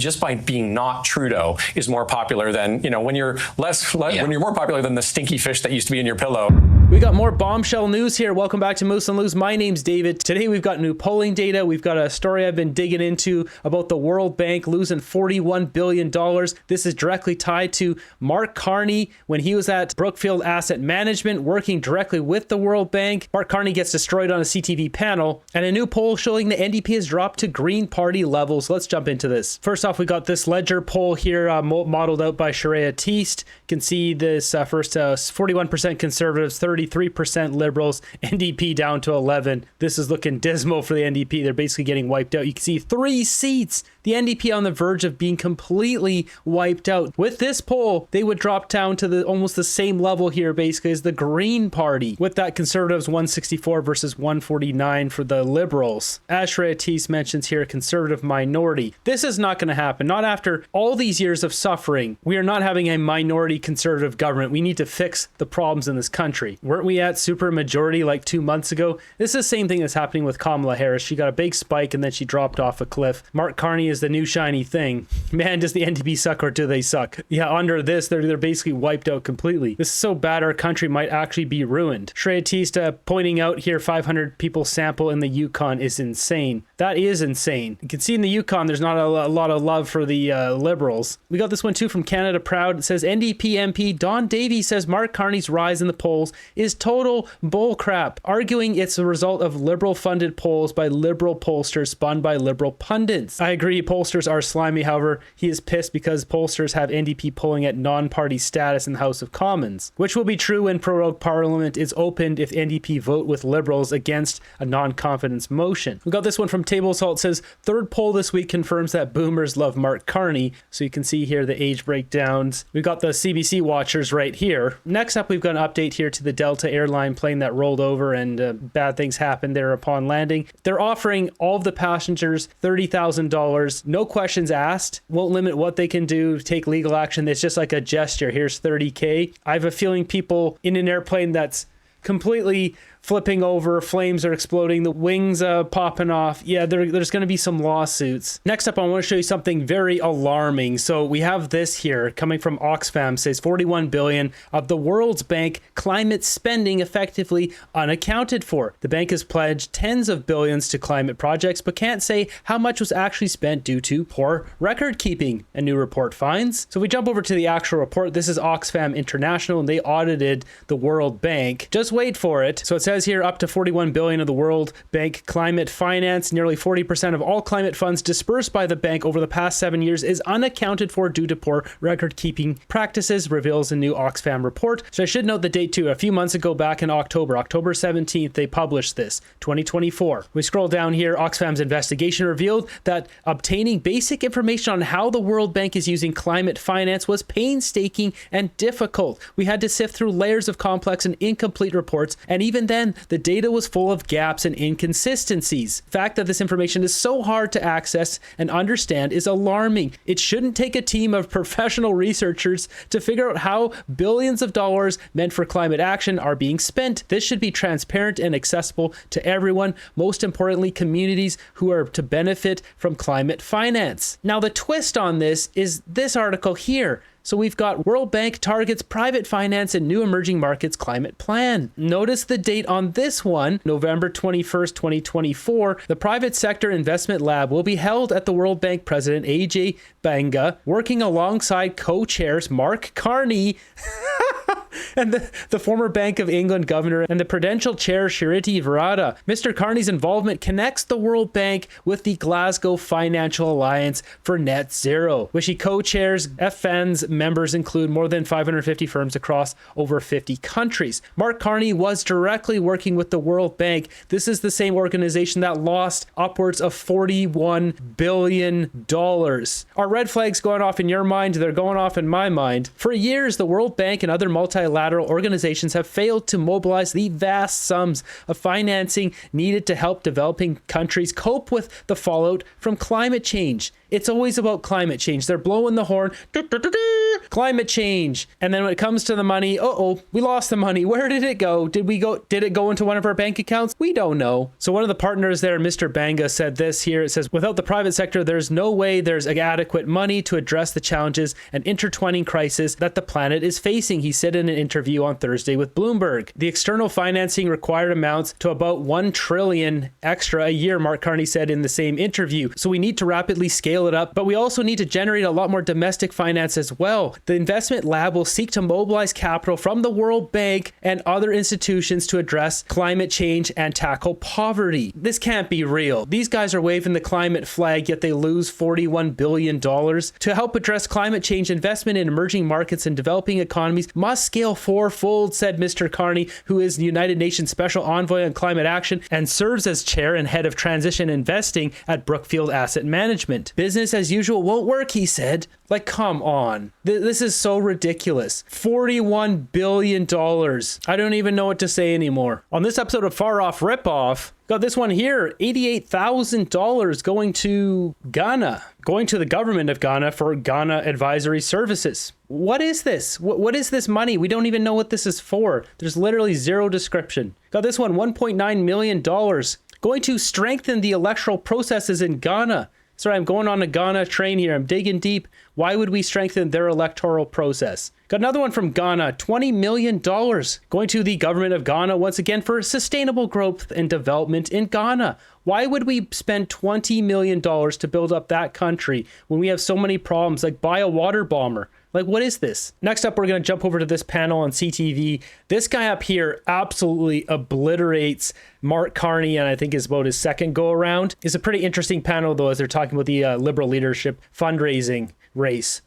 just by being not Trudeau is more popular than, when you're when you're more popular than the stinky fish that used to be in your pillow. We got more bombshell news here. Welcome back to Moose and Lose. My name's David. Today we've got new polling data. We've got a story I've been digging into about the World Bank losing $41 billion. This is directly tied to Mark Carney when he was at Brookfield Asset Management working directly with the World Bank. Mark Carney gets destroyed on a CTV panel, and a new poll showing the NDP has dropped to Green Party levels. Let's jump into this. First off, we got this Ledger poll here modeled out by Sharia Teest. You can see this first 41% conservatives, 33% liberals, NDP down to 11. This is looking dismal for the NDP. They're basically getting wiped out. You can see 3 seats. The NDP on the verge of being completely wiped out. With this poll, they would drop down to almost the same level here basically as the Green Party. With that, Conservatives 164 versus 149 for the Liberals. As Sharia Teest mentions here, a Conservative minority. This is not going to happen. Not after all these years of suffering. We are not having a minority Conservative government. We need to fix the problems in this country. Weren't we at super majority like 2 months ago? This is the same thing that's happening with Kamala Harris. She got a big spike and then she dropped off a cliff. Mark Carney is the new shiny thing. Man, does the NDP suck or do they suck? Yeah, under this, they're basically wiped out completely. This is so bad our country might actually be ruined. Shreya Teesta pointing out here 500 people sample in the Yukon is insane. That is insane. You can see in the Yukon there's not a lot of love for the Liberals. We got this one too from Canada Proud. It says NDP MP Don Davey says Mark Carney's rise in the polls is total bullcrap, arguing it's a result of Liberal funded polls by Liberal pollsters spun by Liberal pundits. I agree, pollsters are slimy. However, he is pissed because pollsters have NDP polling at non-party status in the House of Commons, which will be true when prorogue parliament is opened if NDP vote with Liberals against a non-confidence motion. We got this one from Table Salt. It says third poll this week confirms that boomers love Mark Carney. So you can see here the age breakdowns. We've got the CBC watchers right here. Next up, we've got an update here to the Delta airline plane that rolled over and bad things happened there upon landing. They're offering all of the passengers $30,000, no questions asked, won't limit what they can do, take legal action. It's just like a gesture. Here's $30K. I have a feeling people in an airplane that's completely flipping over, flames are exploding, the wings popping off. Yeah, there's going to be some lawsuits. Next up, I want to show you something very alarming. So we have this here coming from Oxfam, says 41 billion of the World Bank climate spending effectively unaccounted for. The bank has pledged tens of billions to climate projects, but can't say how much was actually spent due to poor record keeping, a new report finds. So we jump over to the actual report. This is Oxfam International, and they audited the World Bank. Just wait for it. So it says here up to 41 billion of the World Bank climate finance, nearly 40% of all climate funds dispersed by the bank over the past 7 years is unaccounted for due to poor record keeping practices, reveals a new Oxfam report. So I should note the date too. A few months ago, back in October 17th, they published this, 2024. We scroll down here, Oxfam's investigation revealed that obtaining basic information on how the World Bank is using climate finance was painstaking and difficult. We had to sift through layers of complex and incomplete reports, and even then, the data was full of gaps and inconsistencies. The fact that this information is so hard to access and understand is alarming. It shouldn't take a team of professional researchers to figure out how billions of dollars meant for climate action are being spent. This should be transparent and accessible to everyone, most importantly, communities who are to benefit from climate finance. Now, the twist on this is this article here. So we've got World Bank targets private finance and new emerging markets climate plan. Notice the date on this one, November 21st, 2024. The private sector investment lab will be held at the World Bank president, Ajay Banga, working alongside co-chairs Mark Carney and the former Bank of England governor and the Prudential chair Shriti Virata. Mr. Carney's involvement connects the World Bank with the Glasgow Financial Alliance for Net Zero, which he co-chairs. FN's members include more than 550 firms across over 50 countries. Mark Carney was directly working with the World Bank. This is the same organization that lost upwards of $41 billion. Are red flags going off in your mind? They're going off in my mind. For years, the World Bank and other multilateral organizations have failed to mobilize the vast sums of financing needed to help developing countries cope with the fallout from climate change. It's always about climate change. They're blowing the horn. climate change. And then when it comes to the money, we lost the money. Where did it go? Did it go into one of our bank accounts? We don't know. So one of the partners there, Mr. Banga, said this here. It says, without the private sector, there's no way there's adequate money to address the challenges and intertwining crisis that the planet is facing, he said in an interview on Thursday with Bloomberg. The external financing required amounts to about $1 trillion extra a year, Mark Carney said in the same interview. So we need to rapidly scale it up, but we also need to generate a lot more domestic finance as well. The investment lab will seek to mobilize capital from the World Bank and other institutions to address climate change and tackle poverty. This can't be real. These guys are waving the climate flag, yet they lose $41 billion. To help address climate change, investment in emerging markets and developing economies must scale fourfold, said Mr. Carney, who is the United Nations Special Envoy on Climate Action and serves as chair and head of transition investing at Brookfield Asset Management. Business as usual won't work, he said. Like, come on. This is so ridiculous. $41 billion. I don't even know what to say anymore. On this episode of Far Off Ripoff, got this one here, $88,000 going to Ghana, going to the government of Ghana for Ghana advisory services. What is this? What is this money? We don't even know what this is for. There's literally zero description. Got this one, $1.9 million going to strengthen the electoral processes in Ghana. Sorry, I'm going on a Ghana train here. I'm digging deep. Why would we strengthen their electoral process? Got another one from Ghana, $20 million going to the government of Ghana once again for sustainable growth and development in Ghana. Why would we spend $20 million to build up that country when we have so many problems, like buy a water bomber? Like, what is this? Next up, we're going to jump over to this panel on CTV. This guy up here absolutely obliterates Mark Carney, and I think is about his second go around. It's a pretty interesting panel, though, as they're talking about the Liberal leadership fundraising race.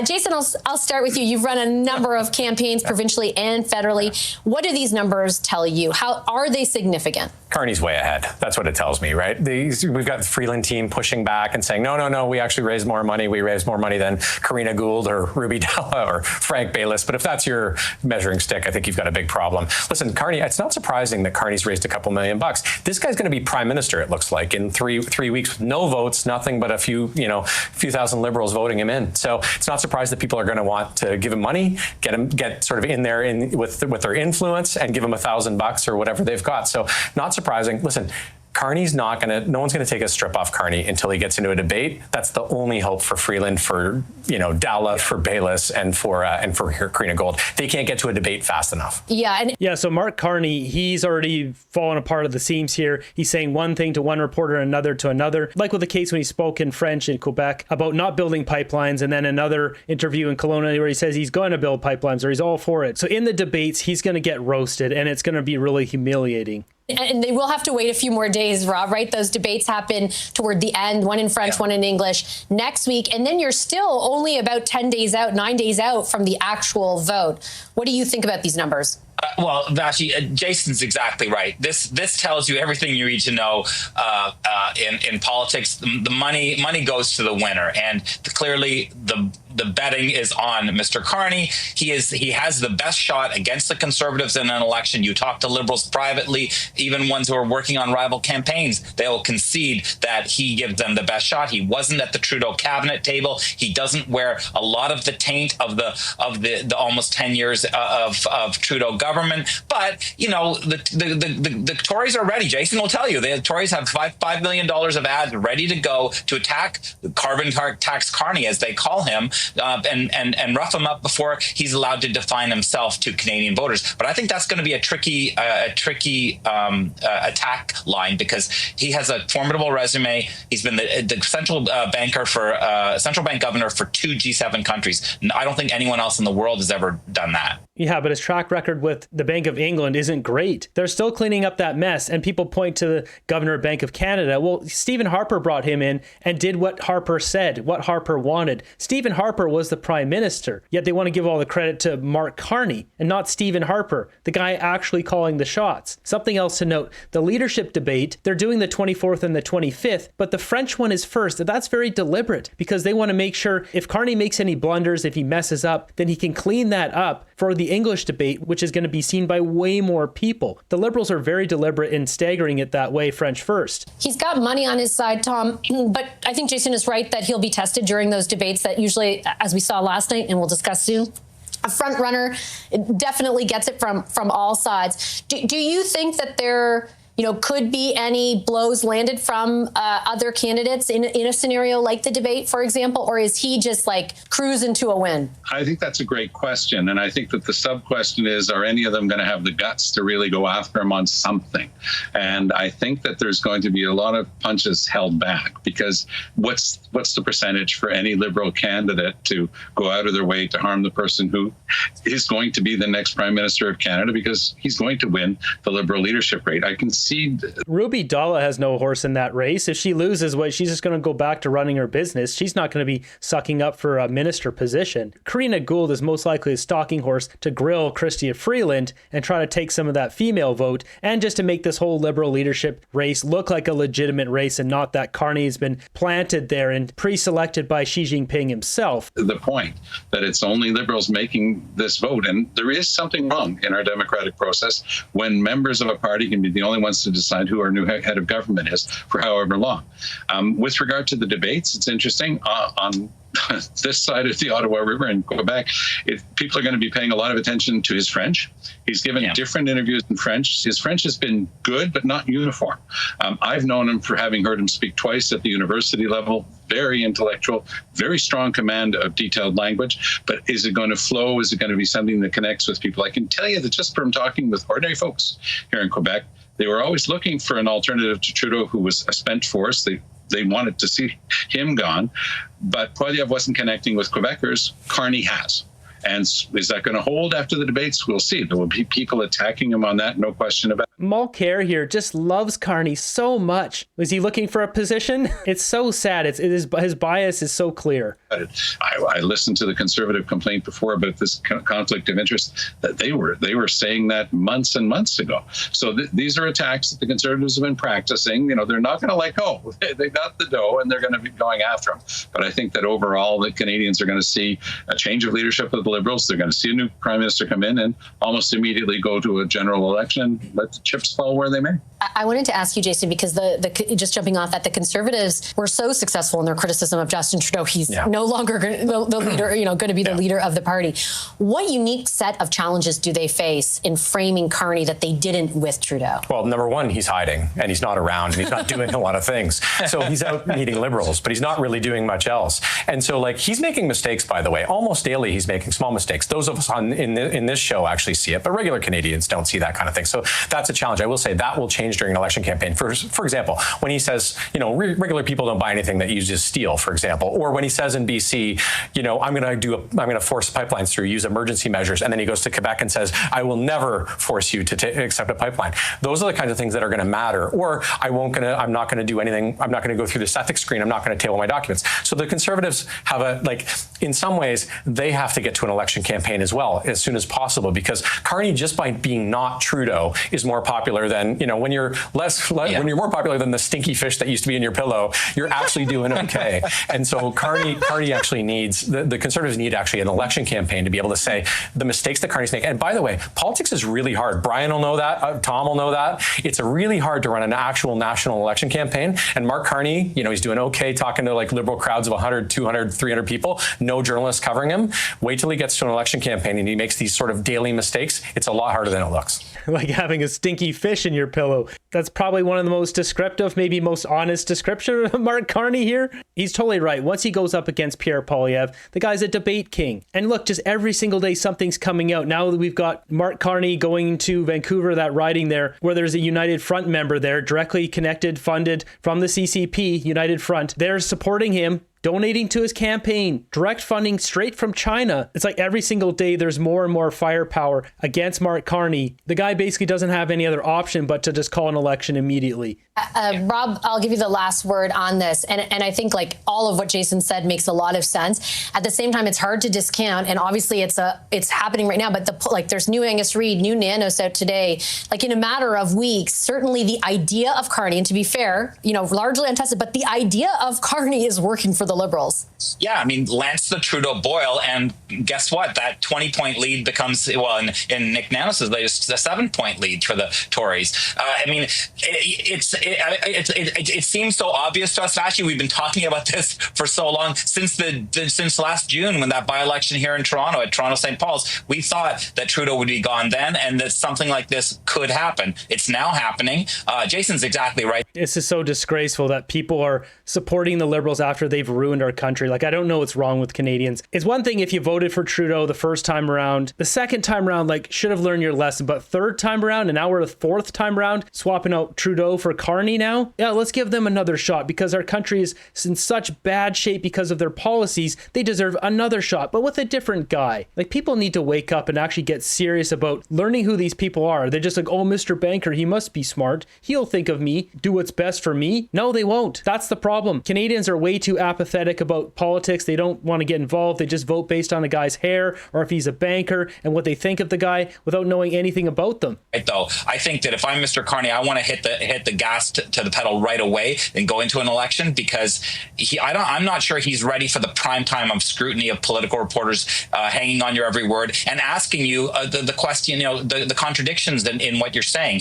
Jason, I'll start with you. You've run a number of campaigns provincially and federally. What do these numbers tell you? How are they significant? Carney's way ahead. That's what it tells me, right? We've got the Freeland team pushing back and saying, no, we actually raised more money. We raised more money than Karina Gould or Ruby Dalla or Frank Baylis. But if that's your measuring stick, I think you've got a big problem. Listen, Carney, it's not surprising that Carney's raised a couple $2 million. This guy's going to be prime minister, it looks like, in three weeks with no votes, nothing but a few thousand liberals voting him in. So it's not surprised that people are going to want to give him money, get sort of in there with their influence and give him $1,000 or whatever they've got. So not surprising. Listen, Carney's no one's going to take a strip off Carney until he gets into a debate. That's the only hope for Freeland, for Dalla, for Baylis, and for Karina Gould. They can't get to a debate fast enough. Yeah. So Mark Carney, he's already fallen apart at the seams here. He's saying one thing to one reporter, another to another. Like with the case when he spoke in French in Quebec about not building pipelines, and then another interview in Kelowna where he says he's going to build pipelines or he's all for it. So in the debates, he's going to get roasted, and it's going to be really humiliating. And they will have to wait a few more days, Rob, right? Those debates happen toward the end, one in French, one in English next week. And then you're still only about 9 days out from the actual vote. What do you think about these numbers? Well, Vashi, Jason's exactly right. This tells you everything you need to know in politics. The money goes to the winner, and clearly the betting is on Mr. Carney. He has the best shot against the Conservatives in an election. You talk to Liberals privately, even ones who are working on rival campaigns, they will concede that he gives them the best shot. He wasn't at the Trudeau cabinet table. He doesn't wear a lot of the taint of the almost 10 years of Trudeau government. But the Tories are ready. Jason will tell you the Tories have $5 million of ads ready to go to attack carbon tax Carney, as they call him, and rough him up before he's allowed to define himself to Canadian voters. But I think that's going to be a tricky attack line, because he has a formidable resume. He's been the central bank governor for 2 G7 countries. I don't think anyone else in the world has ever done that. Yeah, but his track record with the Bank of England isn't great. They're still cleaning up that mess, and people point to the governor of Bank of Canada. Well, Stephen Harper brought him in and did what Harper said, what Harper wanted. Stephen Harper was the prime minister, yet they want to give all the credit to Mark Carney and not Stephen Harper, the guy actually calling the shots. Something else to note, the leadership debate, they're doing the 24th and the 25th, but the French one is first. That's very deliberate, because they want to make sure if Carney makes any blunders, if he messes up, then he can clean that up for the English debate, which is going to be seen by way more people. The Liberals are very deliberate in staggering it that way, French first. He's got money on his side, Tom, but I think Jason is right that he'll be tested during those debates that usually, as we saw last night, and we'll discuss soon, a front runner definitely gets it from all sides. Do you think that there could be any blows landed from other candidates in a scenario like the debate, for example, or is he just like cruising to a win? I think that's a great question. And I think that the sub question is, are any of them going to have the guts to really go after him on something? And I think that there's going to be a lot of punches held back, because what's the percentage for any Liberal candidate to go out of their way to harm the person who is going to be the next Prime Minister of Canada, because he's going to win the Liberal leadership rate? I can see Ruby Dalla has no horse in that race. If she loses, she's just going to go back to running her business. She's not going to be sucking up for a minister position. Karina Gould is most likely a stalking horse to grill Chrystia Freeland and try to take some of that female vote, and just to make this whole Liberal leadership race look like a legitimate race and not that Carney has been planted there and pre-selected by Xi Jinping himself. The point that it's only Liberals making this vote, and there is something wrong in our democratic process when members of a party can be the only ones to decide who our new head of government is for however long. With regard to the debates, it's interesting. On this side of the Ottawa River in Quebec, people are going to be paying a lot of attention to his French. He's given different interviews in French. His French has been good, but not uniform. I've known him for having heard him speak twice at the university level. Very intellectual, very strong command of detailed language. But is it going to flow? Is it going to be something that connects with people? I can tell you that just from talking with ordinary folks here in Quebec, they were always looking for an alternative to Trudeau, who was a spent force. They wanted to see him gone, but Poilievre wasn't connecting with Quebecers. Carney has. And is that going to hold after the debates? We'll see. There will be people attacking him on that, no question about it. Mulcair here just loves Carney so much. Was he looking for a position? It's so sad. His bias is so clear. I listened to the Conservative complaint before about this conflict of interest. That they were saying that months and months ago. So these are attacks that the Conservatives have been practicing. They're not going to let go. They got the dough, and they're going to be going after them. But I think that overall, the Canadians are going to see a change of leadership of the Liberals. They're going to see a new Prime Minister come in and almost immediately go to a general election and let the chips fall where they may. I wanted to ask you, Jason, because just jumping off that, the Conservatives were so successful in their criticism of Justin Trudeau. He's no longer the leader, going to be the leader of the party. What unique set of challenges do they face in framing Carney that they didn't with Trudeau? Well, number one, he's hiding and he's not around and he's not doing a lot of things. So he's out meeting Liberals, but he's not really doing much else. And so he's making mistakes, by the way. Almost daily, he's making small mistakes. Those of us in this show actually see it, but regular Canadians don't see that kind of thing. So that's a challenge. I will say that will change during an election campaign. For example, when he says, regular people don't buy anything that uses steel, for example, or when he says in BC, I'm going to force pipelines through, use emergency measures, and then he goes to Quebec and says, I will never force you to accept a pipeline. Those are the kinds of things that are going to matter. Or I'm not going to do anything. I'm not going to go through this ethics screen. I'm not going to table my documents. So the Conservatives have in some ways, they have to get to an election campaign as well as soon as possible, because Carney, just by being not Trudeau, is more popular than, when you're when you're more popular than the stinky fish that used to be in your pillow, you're actually doing okay. And so Carney actually needs, the Conservatives need actually an election campaign to be able to say the mistakes that Carney's making. And by the way, politics is really hard. Brian will know that. Tom will know that. It's really hard to run an actual national election campaign. And Mark Carney, he's doing okay talking to Liberal crowds of 100, 200, 300 people, no journalists covering him. Wait till he gets to an election campaign and he makes these sort of daily mistakes. It's a lot harder than it looks. Like having a stinky fish in your pillow. That's probably one of the most descriptive, maybe most honest description of Mark Carney here. He's totally right. Once he goes up against Pierre Poilievre, the guy's a debate king. And look, just every single day something's coming out. Now that we've got Mark Carney going to Vancouver, that riding there, where there's a United Front member there, directly connected, funded from the CCP, United Front. They're supporting him, donating to his campaign, direct funding straight from China. It's like every single day there's more and more firepower against Mark Carney. The guy basically doesn't have any other option but to just call an election immediately. Rob, I'll give you the last word on this. And I think like all of what Jason said makes a lot of sense. At the same time, it's hard to discount. And obviously it's happening right now. But there's new Angus Reid, new Nanos out today. Like in a matter of weeks, certainly the idea of Carney, and to be fair, largely untested, but the idea of Carney is working for the Liberals. Yeah, I mean, lance the Trudeau boil, and guess what? That 20-point lead becomes, well, in Nick Nanos' latest, a 7-point lead for the Tories. I mean, it seems so obvious to us. Actually, we've been talking about this for so long, since last June, when that by-election here in Toronto, at Toronto St. Paul's, we thought that Trudeau would be gone then, and that something like this could happen. It's now happening. Jason's exactly right. This is so disgraceful that people are supporting the Liberals after they've ruined our country. Like, I don't know what's wrong with Canadians. It's one thing if you voted for Trudeau the first time around. The second time around, like, should have learned your lesson. But third time around, and now we're the fourth time around, swapping out Trudeau for Carney now. Yeah, let's give them another shot, because our country is in such bad shape because of their policies. They deserve another shot, but with a different guy. Like, people need to wake up and actually get serious about learning who these people are. They're just like, oh, Mr. Banker, he must be smart. He'll think of me, do what's best for me. No, they won't. That's the problem. Canadians are way too apathetic about politics. They don't want to get involved. They just vote based on a guy's hair or if he's a banker and what they think of the guy without knowing anything about them. Right, though, I think that if I'm Mr. Carney, I want to hit the gas to the pedal right away and go into an election, because I'm not sure he's ready for the prime time of scrutiny of political reporters hanging on your every word and asking you the question, the contradictions in what you're saying.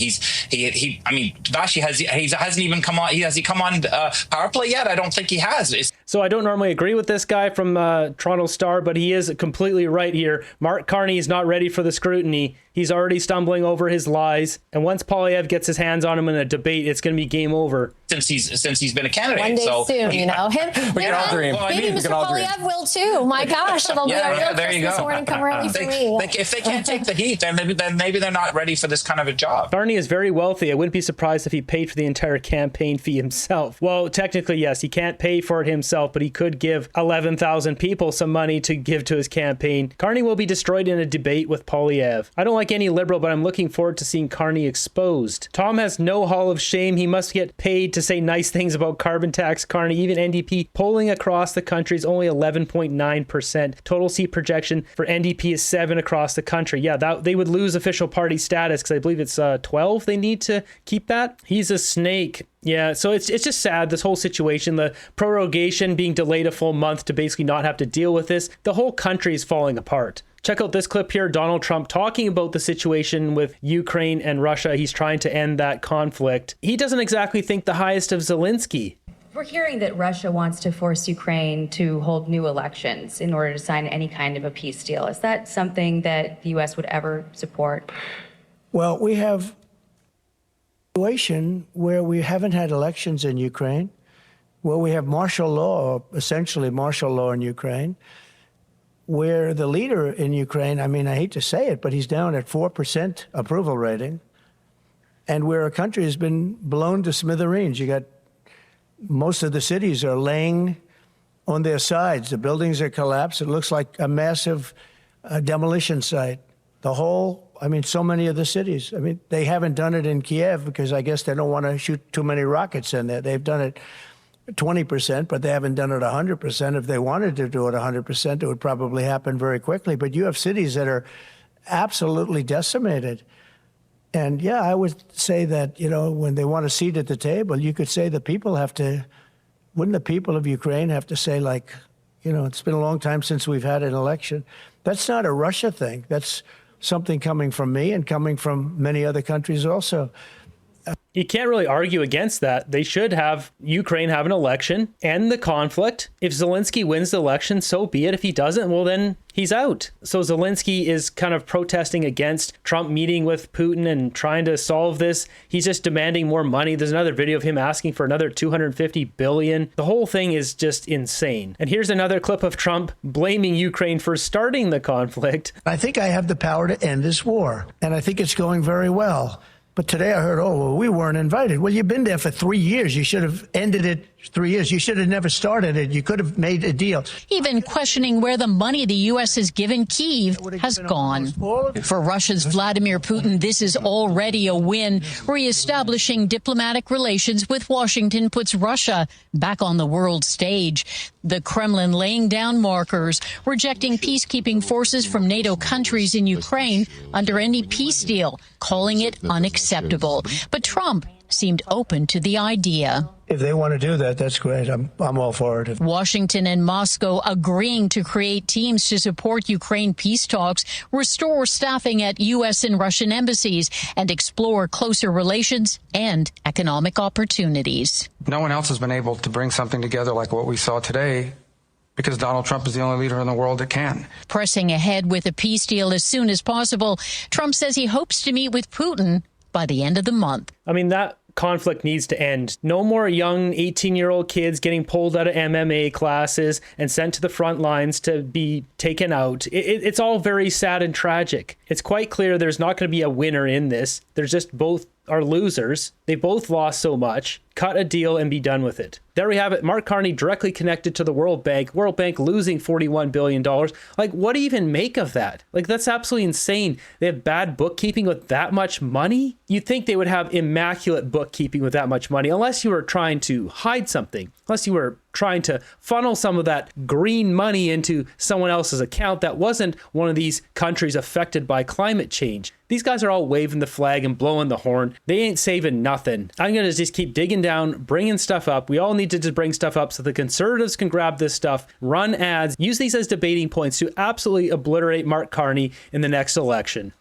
I mean, Vashi, hasn't even come on. Has he come on Power Play yet? I don't think he has. So I don't normally agree with this guy from Toronto Star, but he is completely right here. Mark Carney is not ready for the scrutiny. He's already stumbling over his lies. And once Poilievre gets his hands on him in a debate, it's going to be game over. Since he's been a candidate. One day soon, Maybe Mr. Poilievre will too. My gosh, it'll be a real Christmas morning come early for me. If they can't take the heat, then maybe they're not ready for this kind of a job. Carney is very wealthy. I wouldn't be surprised if he paid for the entire campaign fee himself. Well, technically, yes, he can't pay for it himself, but he could give 11,000 people some money to give to his campaign. Carney will be destroyed in a debate with Poilievre. I don't like any Liberal, but I'm looking forward to seeing Carney exposed. Tom has no hall of shame. He must get paid to say nice things about carbon tax. Carney, even NDP polling across the country is only 11.9%. Total seat projection for NDP is 7 across the country. Yeah, they would lose official party status because I believe it's 12 they need to keep that. He's a snake. Yeah, so it's just sad, this whole situation, the prorogation being delayed a full month to basically not have to deal with this. The whole country is falling apart. Check out this clip here, Donald Trump talking about the situation with Ukraine and Russia. He's trying to end that conflict. He doesn't exactly think the highest of Zelensky. We're hearing that Russia wants to force Ukraine to hold new elections in order to sign any kind of a peace deal. Is that something that the U.S. would ever support? Well, we have a situation where we haven't had elections in Ukraine, where we have martial law, essentially martial law in Ukraine, where the leader in Ukraine, I mean, I hate to say it, but he's down at 4% approval rating, and where our country has been blown to smithereens. You got most of the cities are laying on their sides. The buildings are collapsed. It looks like a massive demolition site. So many of the cities. I mean, they haven't done it in Kiev because I guess they don't want to shoot too many rockets in there. They've done it 20%, but they haven't done it 100%. If they wanted to do it 100%, it would probably happen very quickly. But you have cities that are absolutely decimated. And yeah, I would say that, when they want a seat at the table, you could say the people wouldn't the people of Ukraine have to say, like, it's been a long time since we've had an election. That's not a Russia thing. That's something coming from me and coming from many other countries also. You can't really argue against that. They should have Ukraine have an election, end the conflict. If Zelensky wins the election, so be it. If he doesn't, well, then he's out. So Zelensky is kind of protesting against Trump meeting with Putin and trying to solve this. He's just demanding more money. There's another video of him asking for another $250 billion. The whole thing is just insane. And here's another clip of Trump blaming Ukraine for starting the conflict. I think I have the power to end this war, and I think it's going very well. But today I heard, we weren't invited. Well, you've been there for 3 years. You should have ended it 3 years. You should have never started it. You could have made a deal. Even questioning where the money the U.S. has given Kyiv has gone. For Russia's Vladimir Putin, this is already a win. Reestablishing diplomatic relations with Washington puts Russia back on the world stage. The Kremlin laying down markers, rejecting peacekeeping forces from NATO countries in Ukraine under any peace deal, calling it unacceptable. But Trump seemed open to the idea. If they want to do that, that's great. I'm all for it. Washington and Moscow agreeing to create teams to support Ukraine peace talks, restore staffing at U.S. and Russian embassies, and explore closer relations and economic opportunities. No one else has been able to bring something together like what we saw today, because Donald Trump is the only leader in the world that can. Pressing ahead with a peace deal as soon as possible, Trump says he hopes to meet with Putin by the end of the month. I mean, that conflict needs to end. No more young 18-year-old kids getting pulled out of MMA classes and sent to the front lines to be taken out. It's all very sad and tragic. It's quite clear there's not going to be a winner in this. There's just both are losers. They both lost so much. Cut a deal and be done with it. There we have it. Mark Carney directly connected to the World Bank. World Bank losing $41 billion. Like, what do you even make of that? Like, that's absolutely insane. They have bad bookkeeping with that much money? You'd think they would have immaculate bookkeeping with that much money, unless you were trying to hide something, unless you were trying to funnel some of that green money into someone else's account that wasn't one of these countries affected by climate change. These guys are all waving the flag and blowing the horn. They ain't saving nothing. I'm going to just keep digging down, bringing stuff up. We all need to just bring stuff up so the conservatives can grab this stuff, run ads, use these as debating points to absolutely obliterate Mark Carney in the next election.